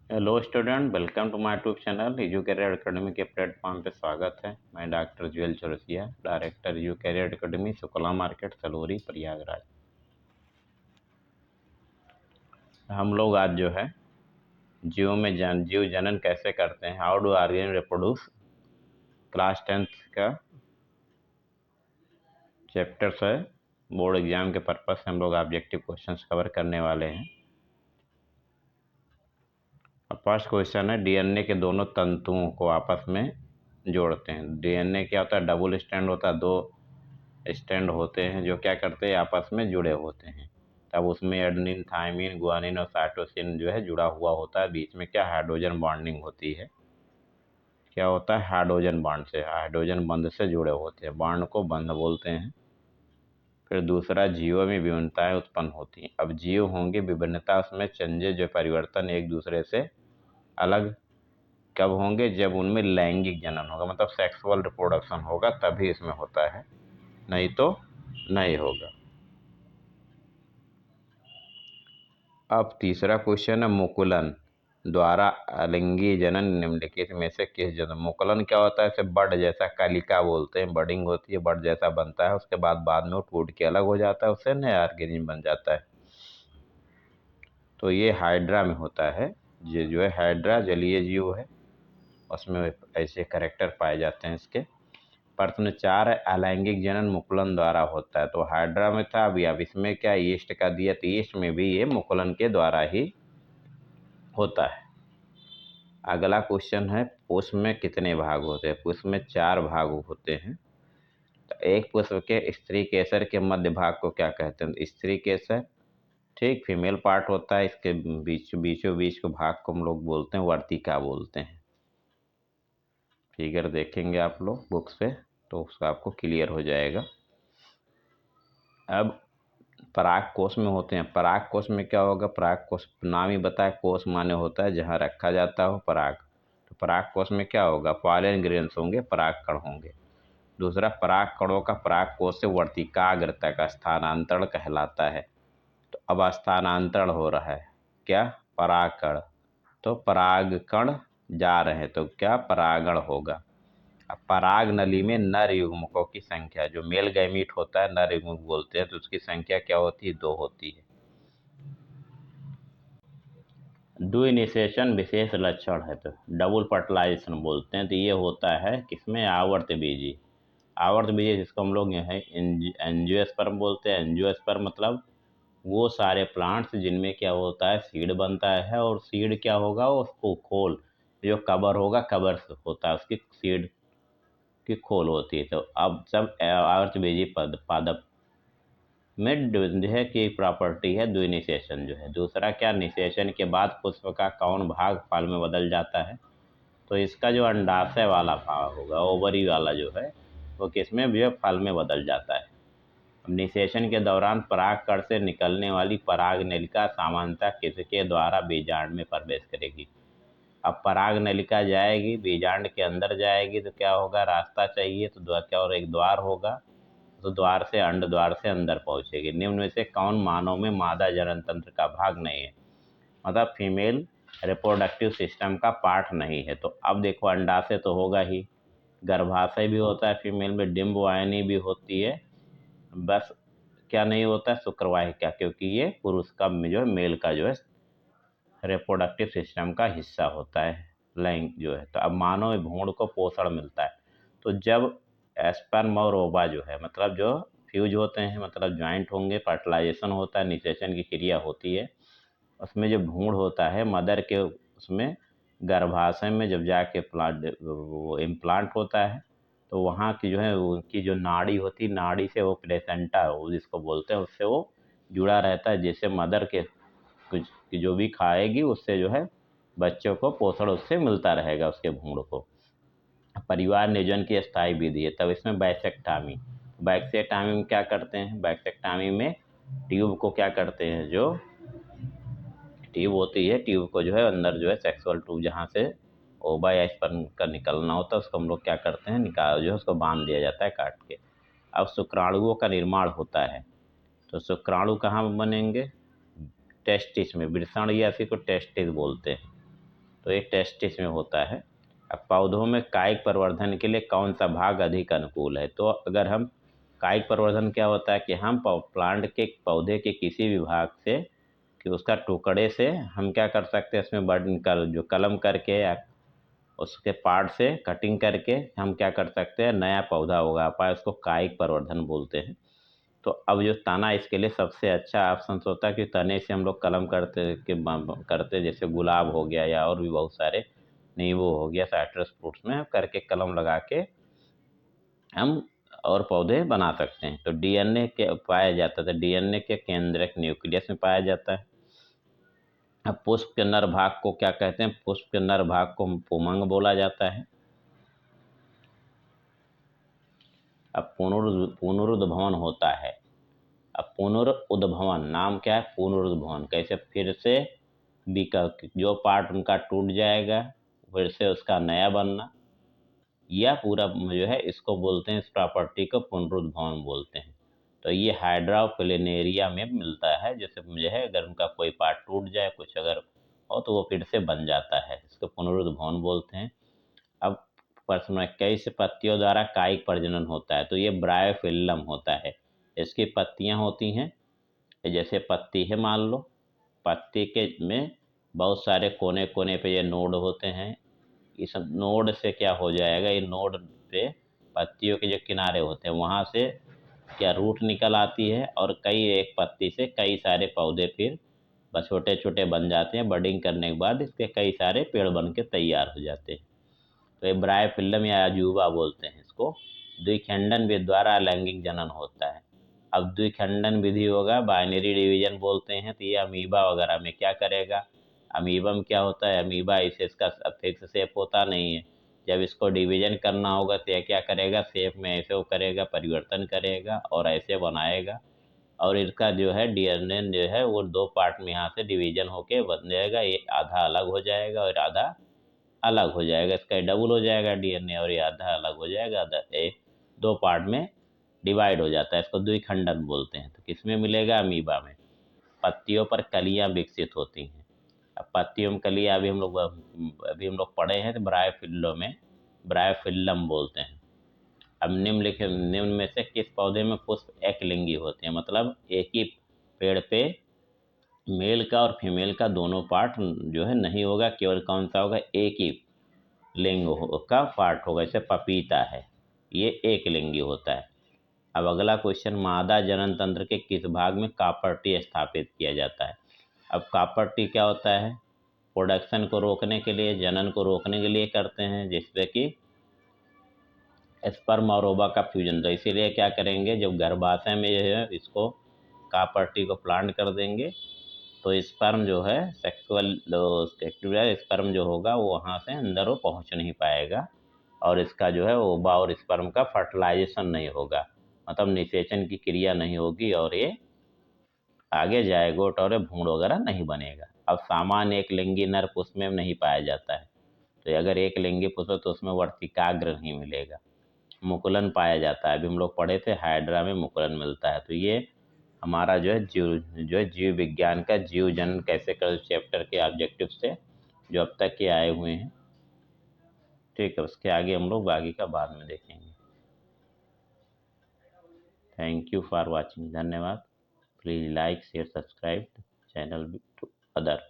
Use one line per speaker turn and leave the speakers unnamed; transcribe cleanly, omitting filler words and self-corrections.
Hello student, welcome to my YouTube channel Edu career academy के platform पे स्वागत है। मैं doctor Jewel Chaurasia, director Edu career academy, Shukla market, Salori, Prayagraj. हम लोग आज जो है जीव जनन कैसे करते हैं, how do organ reproduce, class 10th का चैप्टर्स है। बोर्ड एग्जाम के पर्पज से हम लोग ऑब्जेक्टिव क्वेश्चंस कवर करने वाले हैं। फर्स्ट क्वेश्चन है, डीएनए के दोनों तंतुओं को आपस में जोड़ते हैं। डीएनए क्या होता है? डबल स्ट्रैंड होता है, दो स्टैंड होते हैं जो क्या करते हैं, आपस में जुड़े होते हैं। तब उसमें एडेनिन, थायमिन, गुआनिन और साइटोसिन जो है जुड़ा हुआ होता है। बीच में क्या हाइड्रोजन बॉन्डिंग होती है। क्या होता है? हाइड्रोजन बॉन्ड से, हाइड्रोजन बंध से जुड़े होते हैं, बॉन्ड को बंध बोलते हैं। फिर दूसरा, जीवों में विभिन्नताएं उत्पन्न होती हैं। अब जीव होंगे, विभिन्नता उसमें चेंजेस जो परिवर्तन एक दूसरे से अलग कब होंगे? जब उनमें लैंगिक जनन होगा, मतलब सेक्सुअल रिप्रोडक्शन होगा, तभी इसमें होता है, नहीं तो नहीं होगा। अब तीसरा क्वेश्चन है, मुकुलन द्वारा अलिंगी जनन निम्नलिखित में से किस जनन? मुकुलन क्या होता है? इसे बड जैसा कलिका बोलते हैं, बडिंग होती है, बड जैसा बनता है, उसके बाद में वो टूट के अलग हो जाता है, उससे नया ऑर्गेनिज्म बन जाता है। तो ये हाइड्रा में होता है। ये जो है हाइड्रा जलीय जीव है, उसमें ऐसे करेक्टर पाए जाते हैं इसके। प्रश्न 4 है, अलैंगिक जनन मुकुलन द्वारा होता है। तो हाइड्रा में था, अभी अब इसमें क्या ईस्ट का दिया, तो ईस्ट में भी ये मुकुलन के द्वारा ही होता है। अगला क्वेश्चन है, पुष्प में कितने भाग होते हैं? पुष्प में 4 भाग होते हैं। तो एक पुष्प के स्त्री केसर के मध्य भाग को क्या कहते हैं? स्त्री केसर, ठीक, फीमेल पार्ट होता है। इसके बीचों बीच के भाग को हम लोग बोलते हैं वर्तिका बोलते हैं। फिगर देखेंगे आप लोग बुक से तो उसका आपको क्लियर हो जाएगा। अब पराग कोश में होते हैं। पराग कोश में क्या होगा? पराग कोश नाम ही बताए, कोश माने होता है जहाँ रखा जाता हो पराग। तो पराग कोश में क्या होगा? पॉलन ग्रेन्स होंगे, पराग कण होंगे। दूसरा, पराग कणों का पराग कोश से वर्तिकाग्र तक स्थानांतरण कहलाता है। तो अब स्थानांतरण हो रहा है, क्या? परागकण। तो परागकण जा रहे हैं तो क्या? परागण होगा। अब पराग नली में नर युग्मकों की संख्या, जो मेल गैमीट होता है, नर युग्मक बोलते हैं, तो उसकी संख्या क्या होती है? 2 होती है। द्विनिषेचन विशेष लक्षण है तो डबल फर्टिलाइजेशन बोलते हैं। तो ये होता है किसमें? आवर्त बीजी। आवर्त बीजी जिसको हम लोग यहाँ एंजियोस्पर्म बोलते हैं। एंजियोस्पर्म मतलब वो सारे प्लांट्स जिनमें क्या होता है, सीड बनता है, और सीड क्या होगा? उसको खोल, जो कबर होगा, कबर होता है उसकी सीड की खोल होती है। तो अब जब आवर्त बीजी पादप में जो है की प्रॉपर्टी है द्विनिषेचन जो है। दूसरा क्या? निषेचन के बाद पुष्प का कौन भाग फल में बदल जाता है? तो इसका जो अंडाशय वाला भाग होगा, ओवरी वाला जो है, वो किसमें भी फल में बदल जाता है। अब निषेचन के दौरान परागकण से निकलने वाली पराग नलिका सामान्यतः किसके द्वारा बीजांड में प्रवेश करेगी? अब पराग नलिका जाएगी, बीजांड के अंदर जाएगी, तो क्या होगा? रास्ता चाहिए, तो क्या, और एक द्वार होगा, तो द्वार से अंड द्वार से अंदर पहुंचेगी। निम्न में से कौन मानव में मादा जनन तंत्र का भाग नहीं है? मतलब फीमेल रिप्रोडक्टिव सिस्टम का पार्ट नहीं है। तो अब देखो, अंडाशय तो होगा ही, गर्भाशय भी होता है फीमेल में, डिंब वाहिनी भी होती है, बस क्या नहीं होता है? शुक्रवाहिका, क्योंकि ये पुरुष का जो है, मेल का जो है रिप्रोडक्टिव सिस्टम का हिस्सा होता है, लैंग जो है। तो अब मानव भ्रूण को पोषण मिलता है। तो जब स्पर्म और ओवा जो है, मतलब जो फ्यूज होते हैं, मतलब ज्वाइंट होंगे, फर्टिलाइजेशन होता है, निषेचन की क्रिया होती है, उसमें जो भ्रूण होता है मदर के, उसमें गर्भाशय में जब जाके प्लांट वो इम्प्लांट होता है, तो वहाँ की जो है उनकी जो नाड़ी होती है, नाड़ी से वो प्लेसेंटा वो जिसको बोलते हैं, उससे वो जुड़ा रहता है, जिससे मदर के कुछ जो भी खाएगी उससे जो है बच्चों को पोषण उससे मिलता रहेगा, उसके भ्रूण को। परिवार नियोजन की स्थायी विधि है। तब इसमें बैसेक्टामी, बैक्सेक्टामी में क्या करते हैं? बैक्सेक्टामी में ट्यूब को क्या करते हैं, जो ट्यूब होती है, ट्यूब को जो है अंदर जो है सेक्सुअल ट्यूब, जहाँ से ओवा या स्पर्म का निकलना होता है, उसको हम लोग क्या करते हैं, निकाल जो है उसको बांध दिया जाता है काट के। अब शुक्राणुओं का निर्माण होता है। तो शुक्राणु कहाँ बनेंगे? टेस्टिस में, वृषण या इसी को टेस्टिस बोलते हैं। तो ये टेस्टिस में होता है। अब पौधों में कायिक प्रवर्धन के लिए कौन सा भाग अधिक अनुकूल है? तो अगर हम कायिक प्रवर्धन क्या होता है कि हम प्लांट के पौधे के किसी भी भाग से कि उसका टुकड़े से हम क्या कर सकते हैं, इसमें बर्न कर जो कलम करके या उसके पार्ट से कटिंग करके हम क्या कर सकते हैं, नया पौधा उगा पाए, उसको कायिक प्रवर्धन बोलते हैं। तो अब जो तना इसके लिए सबसे अच्छा ऑप्शन होता है कि तने से हम लोग कलम करते जैसे गुलाब हो गया या और भी बहुत सारे नींबू हो गया, साइट्रस फ्रूट्स में करके कलम लगा के हम और पौधे बना सकते हैं। तो डीएनए के पाया जाता था, डीएनए के केंद्रक न्यूक्लियस में पाया जाता है। अब पुष्प के नर भाग को क्या कहते हैं? पुष्प के नर भाग को पुमंग बोला जाता है। अब पुनरुद्भवन होता है। अब पुनरुद्भवन नाम क्या है? पुनरुद्भवन कैसे? फिर से जो पार्ट उनका टूट जाएगा फिर से उसका नया बनना, या पूरा जो है इसको बोलते हैं, इस प्रॉपर्टी को पुनरुद्भवन बोलते हैं। तो ये हाइड्रोप्लेनेरिया में मिलता है। जैसे मुझे है अगर उनका कोई पार्ट टूट जाए कुछ अगर हो तो वो फिर से बन जाता है, इसको पुनरुद्भवन बोलते हैं। अब प्रश्न 21, पत्तियों द्वारा कायिक प्रजनन होता है। तो ये ब्रायोफिल्लम होता है। इसकी पत्तियां होती हैं, जैसे पत्ती है मान लो, पत्ती के में बहुत सारे कोने कोने पे ये नोड होते हैं। इस नोड से क्या हो जाएगा, ये नोड पे पत्तियों के जो किनारे होते हैं वहाँ से क्या रूट निकल आती है और कई एक पत्ती से कई सारे पौधे फिर बस छोटे छोटे बन जाते हैं। बडिंग करने के बाद इसके कई सारे पेड़ बन के तैयार हो जाते हैं। तो ये ब्रायोफिल्लम या अजूबा बोलते हैं इसको। द्विखंडन विधि द्वारा अलैंगिक जनन होता है। अब द्विखंडन विधि होगा, बाइनरी डिवीजन बोलते हैं। तो ये अमीबा वगैरह में क्या करेगा, अमीबा में क्या होता है, अमीबा इसे इसका फिक्स शेप होता नहीं है। जब इसको डिवीजन करना होगा तो यह क्या करेगा, शेप में ऐसे वो करेगा, परिवर्तन करेगा और ऐसे बनाएगा। और इसका जो है डीएनए जो है वो दो पार्ट में यहाँ से डिवीजन होके बन जाएगा। ये आधा अलग हो जाएगा और आधा अलग हो जाएगा, इसका डबल हो जाएगा डीएनए और ये आधा अलग हो जाएगा, आधा दो पार्ट में डिवाइड हो जाता है। इसको द्विखंडन बोलते हैं। तो किसमें मिलेगा, अमीबा में। पत्तियों पर कलियां विकसित होती हैं। अब पत्तियों में कलियां अभी हम लोग पढ़े हैं तो ब्रायोफिल्लम बोलते हैं। अब निम्न में से किस पौधे में पुष्प एकलिंगी होते हैं? मतलब एक ही पेड़ पे मेल का और फीमेल का दोनों पार्ट जो है नहीं होगा, केवल कौन सा होगा, एक ही का पार्ट होगा। जैसे पपीता है, ये एक लिंगी होता है। अब अगला क्वेश्चन, मादा जनन तंत्र के किस भाग में कॉपर टी स्थापित किया जाता है? अब कॉपर टी क्या होता है, प्रोडक्शन को रोकने के लिए, जनन को रोकने के लिए करते हैं, जिससे कि स्पर्म और ओवा का फ्यूजन। तो इसीलिए क्या करेंगे, जब गर्भाशय में जो है इसको कॉपर टी को प्लांट कर देंगे तो स्पर्म जो है सेक्सुअल एक्टिविटी, स्पर्म जो होगा वो वहाँ से अंदर वो पहुँच नहीं पाएगा और इसका जो है ओवा और स्पर्म का फर्टिलाइजेशन नहीं होगा, मतलब निषेचन की क्रिया नहीं होगी और ये आगे जाएगोट और भ्रूण वगैरह नहीं बनेगा। अब सामान्य एक लिंगी नर पुष्प में नहीं पाया जाता है। तो अगर एक लिंगी पुष्प है तो उसमें वर्तिकाग्र नहीं मिलेगा। मुकुलन पाया जाता है, अभी हम लोग पढ़े थे हाइड्रा में मुकुलन मिलता है। तो ये हमारा जो है जीव विज्ञान का जीव जनन कैसे कर चैप्टर के ऑब्जेक्टिव से जो अब तक के आए हुए हैं। ठीक है, उसके आगे हम लोग बाकी का बाद में देखेंगे। थैंक यू फॉर वॉचिंग, धन्यवाद। Please like share subscribe channel to other.